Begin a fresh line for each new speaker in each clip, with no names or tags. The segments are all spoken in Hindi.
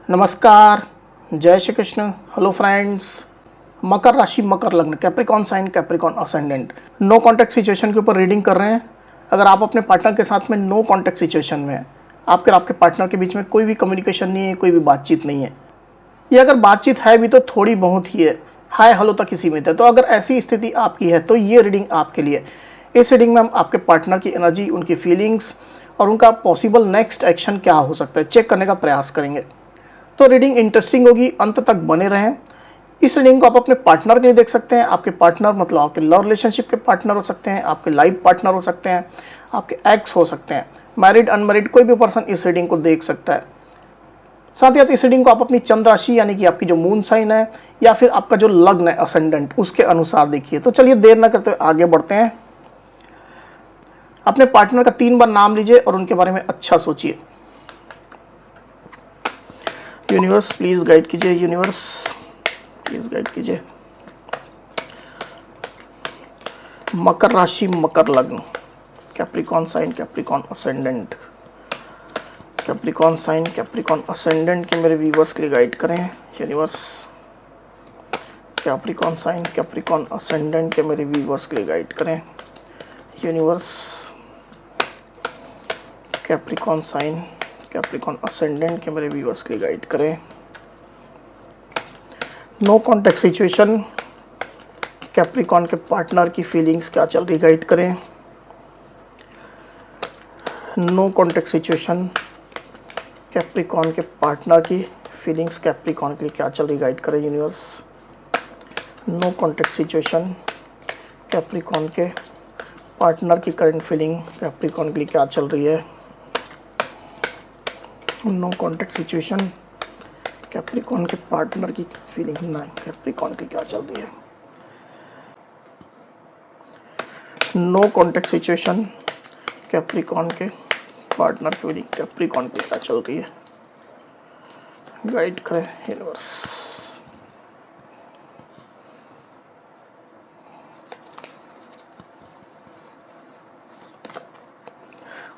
नमस्कार, जय श्री कृष्ण। Hello friends. मकर राशि, मकर लग्न, Capricorn sign, Capricorn ascendant, no contact situation के ऊपर रीडिंग कर रहे हैं। अगर आप अपने पार्टनर के साथ में नो कॉन्टैक्ट सिचुएशन में हैं, आपके और आपके पार्टनर के बीच में कोई भी कम्युनिकेशन नहीं है, कोई भी बातचीत नहीं है, या अगर बातचीत है भी तो थोड़ी बहुत ही है, हाय हेलो तक ही सीमित है, तो अगर ऐसी स्थिति आपकी है तो ये रीडिंग आपके लिए। इस रीडिंग में हम आपके पार्टनर की एनर्जी, उनकी फीलिंग्स और उनका पॉसिबल नेक्स्ट एक्शन क्या हो सकता है चेक करने का प्रयास करेंगे। तो रीडिंग इंटरेस्टिंग होगी, अंत तक बने रहें। इस रीडिंग को आप अपने पार्टनर के लिए देख सकते हैं। आपके पार्टनर मतलब आपके लव रिलेशनशिप के पार्टनर हो सकते हैं, आपके लाइफ पार्टनर हो सकते हैं, आपके एक्स हो सकते हैं, मैरिड अनमैरिड कोई भी पर्सन इस रीडिंग को देख सकता है। साथ ही साथ इस रीडिंग को आप अपनी चंद्र राशि यानी कि आपकी जो मून साइन है या फिर आपका जो लग्न है असेंडेंट, उसके अनुसार देखिए। तो चलिए देर न करते हुए आगे बढ़ते हैं। अपने पार्टनर का 3 बार नाम लीजिए और उनके बारे में अच्छा सोचिए। यूनिवर्स प्लीज गाइड कीजिए, यूनिवर्स प्लीज गाइड कीजिए। मकर राशि, मकर लग्न, Capricorn sign, Capricorn ascendant, Capricorn sign, Capricorn ascendant के मेरे व्यूवर्स के लिए गाइड करें universe. Capricorn sign, Capricorn ascendant के मेरे व्यूवर्स के लिए गाइड करें universe. Capricorn sign, Capricorn ascendant के मेरे व्यूअर्स के लिए गाइड करें। नो कॉन्टैक्ट सिचुएशन, कैप्रिकॉन के पार्टनर की फीलिंग्स क्या चल रही, गाइड करें। नो कॉन्टैक्ट सिचुएशन, कैप्रिकॉन के पार्टनर की फीलिंग्स कैप्रिकॉन के लिए क्या चल रही, गाइड करें universe. No contact situation, Capricorn के पार्टनर की करंट फीलिंग कैप्रिकॉन के लिए क्या चल रही है। नो कॉन्टैक्ट सिचुएशन, कैप्रिकॉन के पार्टनर की फीलिंग ना कैप्रिकॉन की क्या चल रही है। नो कॉन्टैक्ट सिचुएशन, कैप्रिकॉन के पार्टनर की फीलिंग कैप्रिकॉन की क्या चल रही है, गाइड करें universe.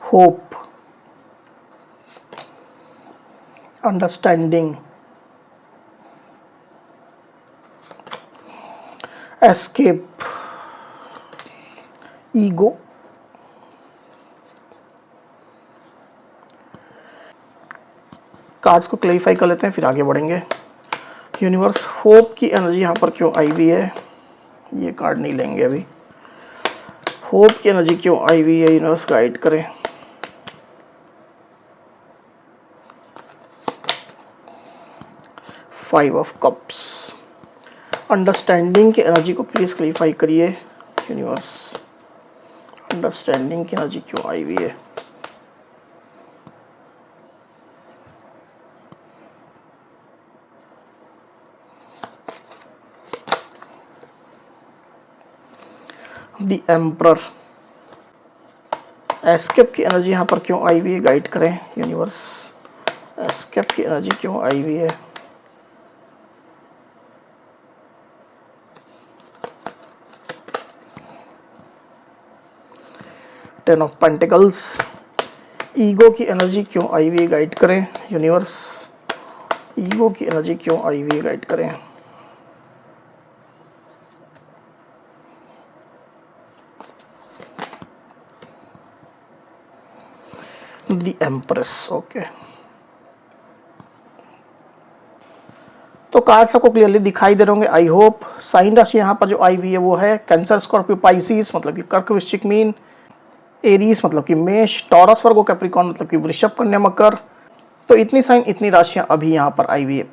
Hope, understanding, escape, ego, cards को क्लैरिफाई कर लेते हैं फिर आगे बढ़ेंगे। यूनिवर्स, होप की एनर्जी यहाँ पर क्यों आई हुई है, ये कार्ड नहीं लेंगे अभी। होप की एनर्जी क्यों आई हुई है, यूनिवर्स गाइड करें। फाइव ऑफ कप्स, अंडरस्टैंडिंग की एनर्जी को प्लीज क्लैरिफाई करिए यूनिवर्स। अंडरस्टैंडिंग की एनर्जी क्यों आई हुई है। द एम्परर, एस्केप की एनर्जी यहाँ पर क्यों आई हुई है, गाइड करें यूनिवर्स। एस्केप की एनर्जी क्यों आई हुई है। टेन ऑफ पेंटिकल्स, ईगो की एनर्जी क्यों आई हुई है, गाइड करें यूनिवर्स। ईगो की एनर्जी क्यों आई हुई है, गाइड करें। The empress, okay. तो कार्ड्स आपको क्लियरली दिखाई दे रहे होंगे आई होप। साइन राशि यहाँ पर जो आई हुई है वो है कैंसर, स्कॉर्पियो, पाइसिस मतलब कि कर्क, वृश्चिक, मीन, एरीज मतलब कि मेष, टॉरस, वर्गो, कैप्रिकॉन मतलब कि वृषभ, कन्या, मकर। तो इतनी साइन, इतनी राशियां अभी यहाँ पर आई हुई है।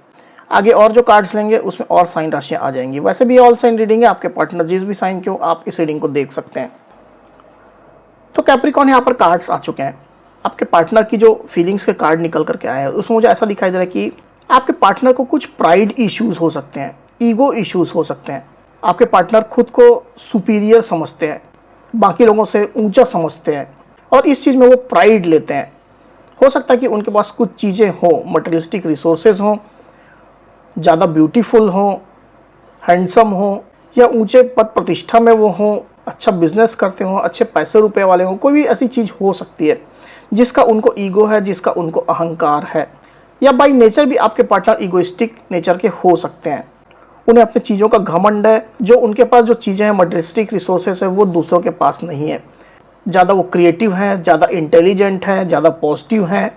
आगे और जो कार्ड्स लेंगे उसमें और साइन राशियां आ जाएंगी। वैसे भी ऑल साइन रीडिंग है, आपके पार्टनर जिस भी साइन के हो आप इस रीडिंग को देख सकते हैं। तो कैप्रिकॉन यहाँ पर कार्ड्स आ चुके हैं। आपके पार्टनर की जो फीलिंग्स के कार्ड निकल करके आए हैं उसमें मुझे ऐसा दिखाई दे रहा है कि आपके पार्टनर को कुछ प्राइड इश्यूज हो सकते हैं, ईगो इश्यूज हो सकते हैं। आपके पार्टनर खुद को सुपीरियर समझते हैं, बाकी लोगों से ऊंचा समझते हैं और इस चीज़ में वो प्राइड लेते हैं। हो सकता है कि उनके पास कुछ चीज़ें हों, मटेरियलिस्टिक रिसोर्सेज हों, ज़्यादा ब्यूटीफुल हों, हैंडसम हों, या ऊंचे पद प्रतिष्ठा में वो हों, अच्छा बिजनेस करते हों, अच्छे पैसे रुपए वाले हों। कोई भी ऐसी चीज़ हो सकती है जिसका उनको ईगो है, जिसका उनको अहंकार है। या बाय नेचर भी आपके पार्टनर इगोइस्टिक नेचर के हो सकते हैं। उन्हें अपनी चीज़ों का घमंड है, जो उनके पास जो चीज़ें हैं, मटेरियलिस्टिक रिसोर्सेस है, वो दूसरों के पास नहीं है। ज़्यादा वो क्रिएटिव हैं, ज़्यादा इंटेलिजेंट हैं, ज़्यादा पॉजिटिव हैं।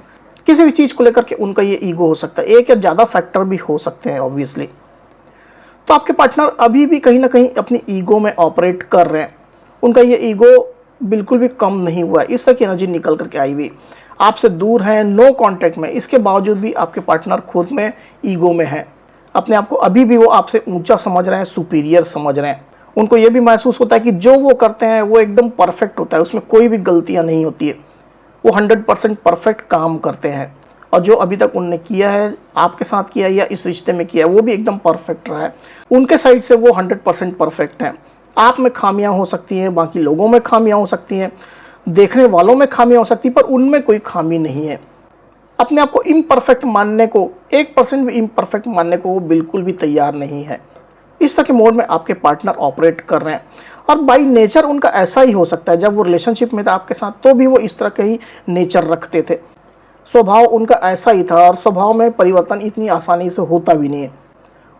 किसी भी चीज़ को लेकर के उनका ये ईगो हो सकता है। एक या ज़्यादा फैक्टर भी हो सकते हैं ऑब्वियसली। तो आपके पार्टनर अभी भी कहीं ना कहीं अपनी ईगो में ऑपरेट कर रहे हैं। उनका ये ईगो बिल्कुल भी कम नहीं हुआ है। इस तरह की एनर्जी निकल करके आई हुई, आपसे दूर है, नो कांटेक्ट में, इसके बावजूद भी आपके पार्टनर खुद में ईगो में है। अपने आप को अभी भी वो आपसे ऊंचा समझ रहे हैं, सुपीरियर समझ रहे हैं। उनको ये भी महसूस होता है कि जो वो करते हैं वो एकदम परफेक्ट होता है, उसमें कोई भी गलतियां नहीं होती है। वो 100% परफेक्ट काम करते हैं, और जो अभी तक उनने किया है, आपके साथ किया है या इस रिश्ते में किया है, वो भी एकदम परफेक्ट रहा है। उनके साइड से वो 100% परफेक्ट है। आप में खामियां हो सकती हैं, बाकी लोगों में खामियां हो सकती हैं, देखने वालों में खामियां हो सकती हैं, पर उनमें कोई खामी नहीं है। अपने आप को इम्परफेक्ट मानने को, 1% भी इम्परफेक्ट मानने को वो बिल्कुल भी तैयार नहीं है। इस तरह के मोड में आपके पार्टनर ऑपरेट कर रहे हैं, और बाय नेचर उनका ऐसा ही हो सकता है। जब वो रिलेशनशिप में था आपके साथ, तो भी वो इस तरह का ही नेचर रखते थे। स्वभाव उनका ऐसा ही था, और स्वभाव में परिवर्तन इतनी आसानी से होता भी नहीं है।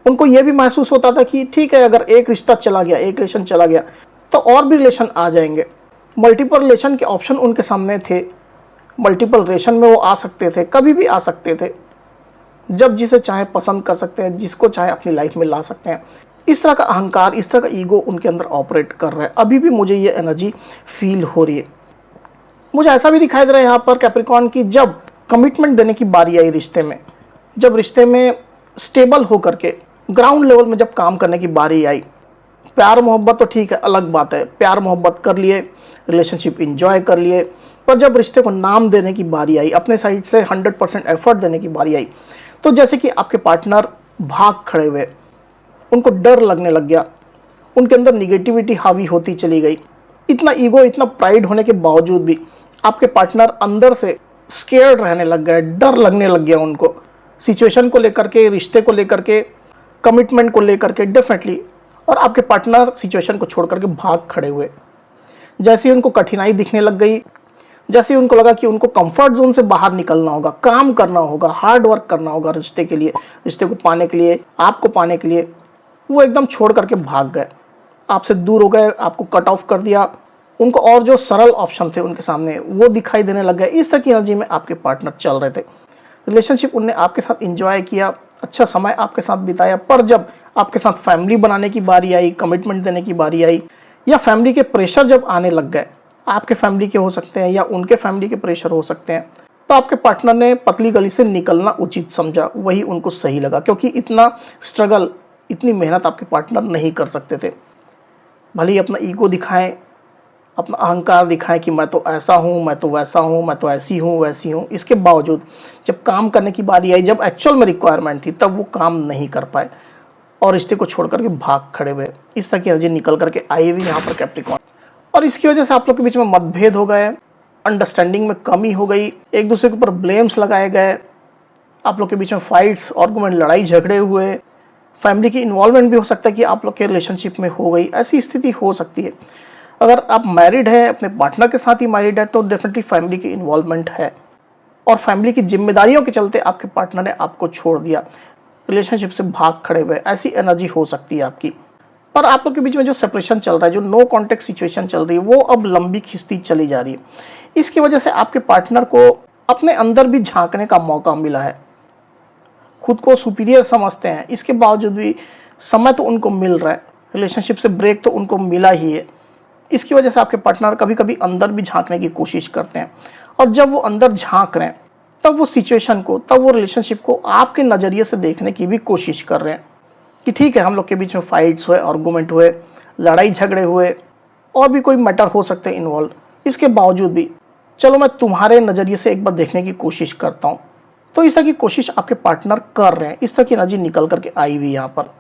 उनको ये भी महसूस होता था कि ठीक है, अगर एक रिश्ता चला गया, एक रिलेशन चला गया, तो और भी रिलेशन आ जाएंगे। मल्टीपल रिलेशन के ऑप्शन उनके सामने थे। मल्टीपल रिलेशन में वो आ सकते थे, कभी भी आ सकते थे, जब जिसे चाहे पसंद कर सकते हैं, जिसको चाहे अपनी लाइफ में ला सकते हैं। इस तरह का अहंकार, इस तरह का ईगो उनके अंदर ऑपरेट कर रहा है। अभी भी मुझे ये एनर्जी फील हो रही है। मुझे ऐसा भी दिखाई दे रहा है यहाँ पर कैप्रिकॉर्न की, जब कमिटमेंट देने की बारी आई रिश्ते में, जब रिश्ते में स्टेबल होकर के ग्राउंड लेवल में जब काम करने की बारी आई, प्यार मोहब्बत तो ठीक है, अलग बात है, प्यार मोहब्बत कर लिए, रिलेशनशिप इंजॉय कर लिए, पर जब रिश्ते को नाम देने की बारी आई, अपने साइड से 100% एफर्ट देने की बारी आई, तो जैसे कि आपके पार्टनर भाग खड़े हुए, उनको डर लगने लग गया, उनके अंदर निगेटिविटी हावी होती चली गई। इतना ईगो, इतना प्राइड होने के बावजूद भी आपके पार्टनर अंदर से स्केयर्ड रहने लग गए, डर लगने लग गया उनको, सिचुएशन को लेकर के, रिश्ते को लेकर के, कमिटमेंट को लेकर के, डेफिनेटली। और आपके पार्टनर सिचुएशन को छोड़ करके भाग खड़े हुए। जैसे ही उनको कठिनाई दिखने लग गई, जैसे ही उनको लगा कि उनको कंफर्ट जोन से बाहर निकलना होगा, काम करना होगा, हार्ड वर्क करना होगा रिश्ते के लिए, रिश्ते को पाने के लिए, आपको पाने के लिए, वो एकदम छोड़ करके भाग गए, आपसे दूर हो गए, आपको कट ऑफ कर दिया। उनको और जो सरल ऑप्शन थे उनके सामने, वो दिखाई देने लग गए। इस तरह की एनर्जी में आपके पार्टनर चल रहे थे। रिलेशनशिप उनने आपके साथ इंजॉय किया, अच्छा समय आपके साथ बिताया, पर जब आपके साथ फैमिली बनाने की बारी आई, कमिटमेंट देने की बारी आई, या फैमिली के प्रेशर जब आने लग गए, आपके फैमिली के हो सकते हैं या उनके फैमिली के प्रेशर हो सकते हैं, तो आपके पार्टनर ने पतली गली से निकलना उचित समझा, वही उनको सही लगा। क्योंकि इतना स्ट्रगल, इतनी मेहनत आपके पार्टनर नहीं कर सकते थे। भले ही अपना ईगो दिखाएं, अपना अहंकार दिखाएं कि मैं तो ऐसा हूँ, मैं तो वैसा हूँ, मैं तो ऐसी हूँ, वैसी हूँ, इसके बावजूद जब काम करने की बारी आई, जब एक्चुअल में रिक्वायरमेंट थी, तब वो काम नहीं कर पाए और रिश्ते को छोड़ करके भाग खड़े हुए। इस तरह की एनर्जी निकल करके आई हुई यहाँ पर कैप्रिकॉर्न, और इसकी वजह से आप लोग के बीच में मतभेद हो गए, अंडरस्टैंडिंग में कमी हो गई, एक दूसरे के ऊपर ब्लेम्स लगाए गए, आप लोग के बीच में फाइट्स, आर्गुमेंट, लड़ाई झगड़े हुए, फैमिली की इन्वॉल्वमेंट भी हो सकता है कि आप लोग के रिलेशनशिप में हो गई। ऐसी स्थिति हो सकती है। अगर आप मैरिड है, अपने पार्टनर के साथ ही मैरिड है, तो डेफिनेटली फैमिली की इन्वॉल्वमेंट है, और फैमिली की जिम्मेदारियों के चलते आपके पार्टनर ने आपको छोड़ दिया, रिलेशनशिप से भाग खड़े हुए, ऐसी एनर्जी हो सकती है आपकी। और आप लोग के बीच में जो सेपरेशन चल रहा है, जो नो कॉन्टेक्ट सिचुएशन चल रही है, वो अब लंबी खिंचती चली जा रही है। इसकी वजह से आपके पार्टनर को अपने अंदर भी झांकने का मौका मिला है। खुद को सुपीरियर समझते हैं, इसके बावजूद भी समय तो उनको मिल रहा है, रिलेशनशिप से ब्रेक तो उनको मिला ही है। इसकी वजह से आपके पार्टनर कभी कभी अंदर भी झांकने की कोशिश करते हैं, और जब वो अंदर झांक रहे हैं, तब वो सिचुएशन को, तब वो रिलेशनशिप को आपके नज़रिए से देखने की भी कोशिश कर रहे हैं कि ठीक है, हम लोग के बीच में फाइट्स हुए, आर्गुमेंट हुए, लड़ाई झगड़े हुए, और भी कोई मैटर हो सकते हैं इन्वॉल्व, इसके बावजूद भी चलो मैं तुम्हारे नज़रिए से एक बार देखने की कोशिश करता हूँ। तो इस तरह की कोशिश आपके पार्टनर कर रहे हैं। इस तरह की एनर्जी निकल करके आई हुई यहाँ पर।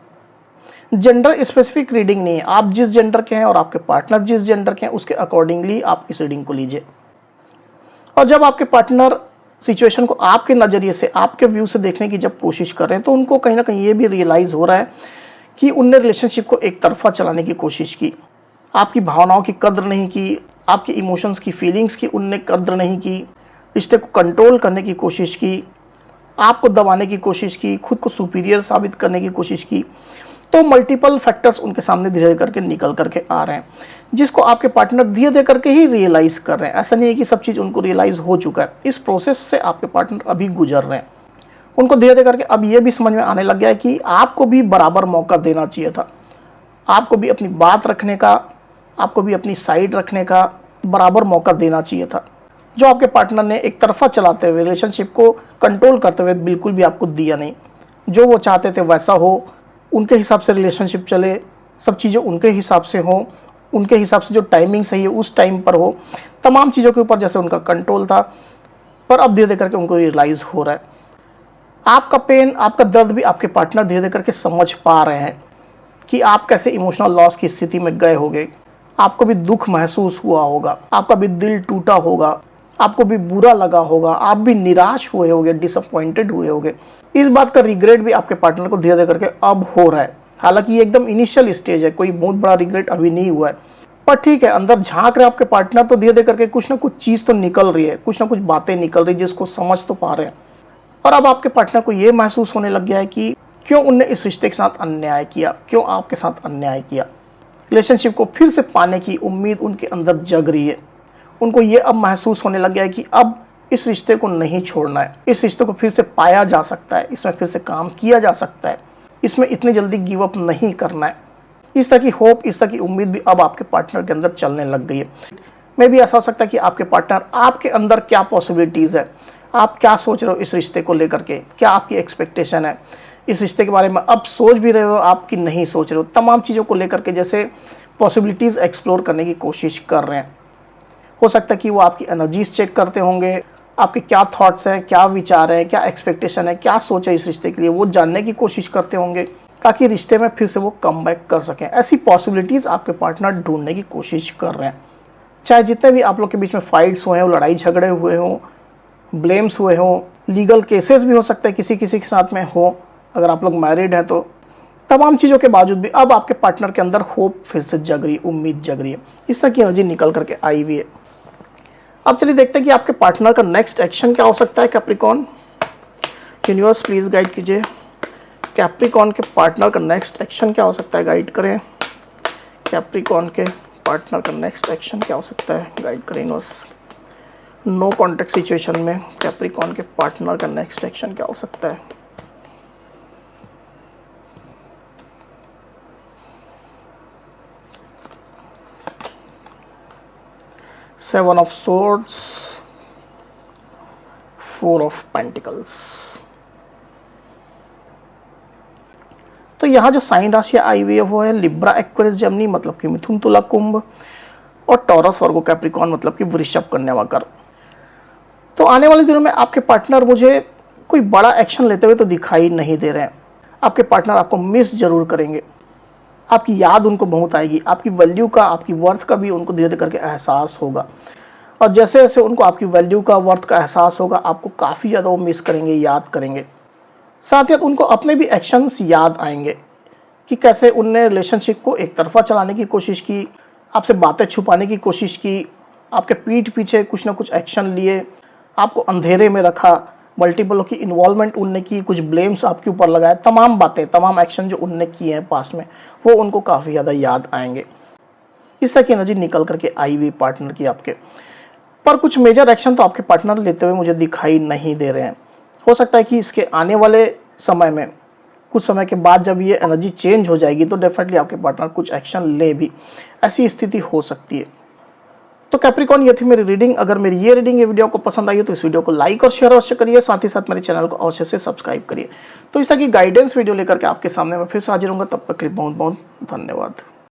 जेंडर स्पेसिफिक रीडिंग नहीं है, आप जिस जेंडर के हैं और आपके पार्टनर जिस जेंडर के हैं, उसके अकॉर्डिंगली आप इस रीडिंग को लीजिए। और जब आपके पार्टनर सिचुएशन को आपके नज़रिए से, आपके व्यू से देखने की जब कोशिश कर रहे हैं, तो उनको कहीं ना कहीं ये भी रियलाइज़ हो रहा है कि उनने रिलेशनशिप को एक तरफा चलाने की कोशिश की, आपकी भावनाओं की कद्र नहीं की, आपकी इमोशंस की, फीलिंग्स की उनने कद्र नहीं की, रिश्ते को कंट्रोल करने की कोशिश की, आपको दबाने की कोशिश की, खुद को सुपीरियर साबित करने की कोशिश की, तो मल्टीपल फैक्टर्स उनके सामने धीरे करके निकल करके आ रहे हैं, जिसको आपके पार्टनर धीरे धीरे करके ही रियलाइज़ कर रहे हैं। ऐसा नहीं है कि सब चीज़ उनको रियलाइज़ हो चुका है, इस प्रोसेस से आपके पार्टनर अभी गुजर रहे हैं। उनको धीरे धीरे करके अब ये भी समझ में आने लग गया है कि आपको भी बराबर मौका देना चाहिए था, आपको भी अपनी बात रखने का, आपको भी अपनी साइड रखने का बराबर मौका देना चाहिए था, जो आपके पार्टनर ने एक तरफा चलाते हुए, रिलेशनशिप को कंट्रोल करते हुए बिल्कुल भी आपको दिया नहीं। जो वो चाहते थे वैसा हो, उनके हिसाब से रिलेशनशिप चले, सब चीज़ें उनके हिसाब से हो, उनके हिसाब से जो टाइमिंग सही है उस टाइम पर हो, तमाम चीज़ों के ऊपर जैसे उनका कंट्रोल था। पर अब धीरे धीरे करके उनको रियलाइज़ हो रहा है, आपका पेन, आपका दर्द भी आपके पार्टनर धीरे धीरे करके समझ पा रहे हैं कि आप कैसे इमोशनल लॉस की स्थिति में गए होगे। आपको भी दुख महसूस हुआ होगा, आपका भी दिल टूटा होगा, आपको भी बुरा लगा होगा, आप भी निराश हुए होगे, डिसअपॉइंटेड हुए होगे। इस बात का रिग्रेट भी आपके पार्टनर को धीरे धीरे करके अब हो रहा है। हालांकि ये एकदम इनिशियल स्टेज है, कोई बहुत बड़ा रिग्रेट अभी नहीं हुआ है, पर ठीक है, अंदर झांक रहे आपके पार्टनर तो धीरे धीरे करके कुछ ना कुछ चीज़ तो निकल रही है, कुछ ना कुछ बातें निकल रही है जिसको समझ तो पा रहे हैं। और अब आपके पार्टनर को ये महसूस होने लग गया है कि क्यों उनने इस रिश्ते के साथ अन्याय किया, क्यों आपके साथ अन्याय किया। रिलेशनशिप को फिर से पाने की उम्मीद उनके अंदर जग रही है। उनको ये अब महसूस होने लग गया है कि अब इस रिश्ते को नहीं छोड़ना है, इस रिश्ते को फिर से पाया जा सकता है, इसमें फिर से काम किया जा सकता है, इसमें इतनी जल्दी गिव अप नहीं करना है। इस तरह की होप, इस तरह की उम्मीद भी अब आपके पार्टनर के अंदर चलने लग गई है। मे भी ऐसा हो सकता है कि आपके पार्टनर आपके अंदर क्या पॉसिबिलिटीज़ है, आप क्या सोच रहे हो इस रिश्ते को लेकर के, क्या आपकी एक्सपेक्टेशन है इस रिश्ते के बारे में, अब सोच भी रहे हो आपकी नहीं सोच रहे हो, तमाम चीज़ों को लेकर के जैसे पॉसिबिलिटीज़ एक्सप्लोर करने की कोशिश कर रहे हैं। हो सकता है कि वो आपकी एनर्जीज चेक करते होंगे, आपके क्या थॉट्स हैं, क्या विचार हैं, क्या एक्सपेक्टेशन है, क्या सोच है इस रिश्ते के लिए, वो जानने की कोशिश करते होंगे ताकि रिश्ते में फिर से वो कम बैक कर सकें। ऐसी पॉसिबिलिटीज़ आपके पार्टनर ढूंढने की कोशिश कर रहे हैं। चाहे जितने भी आप लोग के बीच में फाइट्स हुए हों, लड़ाई झगड़े हुए हों, ब्लेम्स हुए हों, लीगल केसेस भी हो सकते हैं किसी किसी के साथ में हो, अगर आप लोग मैरिड हैं तो, तमाम चीज़ों के बावजूद भी अब आपके पार्टनर के अंदर होप फिर से जग रही, उम्मीद जग रही है। इस तरह की एनर्जी निकल करके आई हुई है। अब चलिए देखते हैं कि आपके पार्टनर का नेक्स्ट एक्शन क्या हो सकता है। कैप्रिकॉर्न, यूनिवर्स प्लीज़ गाइड कीजिए, कैप्रिकॉर्न के पार्टनर का नेक्स्ट एक्शन क्या हो सकता है, गाइड करें। कैप्रिकॉर्न के पार्टनर का नेक्स्ट एक्शन क्या हो सकता है, गाइड करें यूनिवर्स। नो कॉन्टैक्ट सिचुएशन में कैप्रिकॉर्न के पार्टनर का नेक्स्ट एक्शन क्या हो सकता है। Seven of swords, four of pentacles. तो यहाँ जो साइन राशि आई हुई है वो है लिब्रा, एक्वेरियस, जेमिनी मतलब कि मिथुन, तुला, कुंभ, और टॉरस, वर्गो, कैप्रिकॉर्न मतलब कि वृषभ, कन्या, मकर। तो आने वाले दिनों में आपके पार्टनर मुझे कोई बड़ा एक्शन लेते हुए तो दिखाई नहीं दे रहे हैं। आपके पार्टनर आपको मिस जरूर करेंगे, आपकी याद उनको बहुत आएगी, आपकी वैल्यू का, आपकी वर्थ का भी उनको धीरे धीरे करके एहसास होगा। और जैसे जैसे उनको आपकी वैल्यू का, वर्थ का एहसास होगा, आपको काफ़ी ज़्यादा वो मिस करेंगे, याद करेंगे। साथ ही उनको अपने भी एक्शंस याद आएंगे कि कैसे उनने रिलेशनशिप को एक तरफा चलाने की कोशिश की, आपसे बातें छुपाने की कोशिश की, आपके पीठ पीछे कुछ ना कुछ एक्शन लिए, आपको अंधेरे में रखा, मल्टीपल की इन्वॉल्वमेंट उनने की, कुछ ब्लेम्स आपके ऊपर लगाए, तमाम बातें, तमाम एक्शन जो उनने किए हैं पास्ट में, वो उनको काफ़ी ज़्यादा याद आएंगे। इस तरह की एनर्जी निकल करके आई हुई पार्टनर की आपके। पर कुछ मेजर एक्शन तो आपके पार्टनर लेते हुए मुझे दिखाई नहीं दे रहे हैं। हो सकता है कि इसके आने वाले समय में, कुछ समय के बाद जब ये एनर्जी चेंज हो जाएगी तो डेफिनेटली आपके पार्टनर कुछ एक्शन ले भी, ऐसी स्थिति हो सकती है। तो कैप्रिकॉर्न, ये थी मेरी रीडिंग। अगर मेरी ये रीडिंग, ये वीडियो आपको पसंद आई है तो इस वीडियो को लाइक और शेयर अवश्य करिए, साथ ही साथ मेरे चैनल को अवश्य से सब्सक्राइब करिए। तो इस तरह की गाइडेंस वीडियो लेकर के आपके सामने मैं फिर से हाजिर होऊंगा, तब तक के लिए बहुत बहुत धन्यवाद।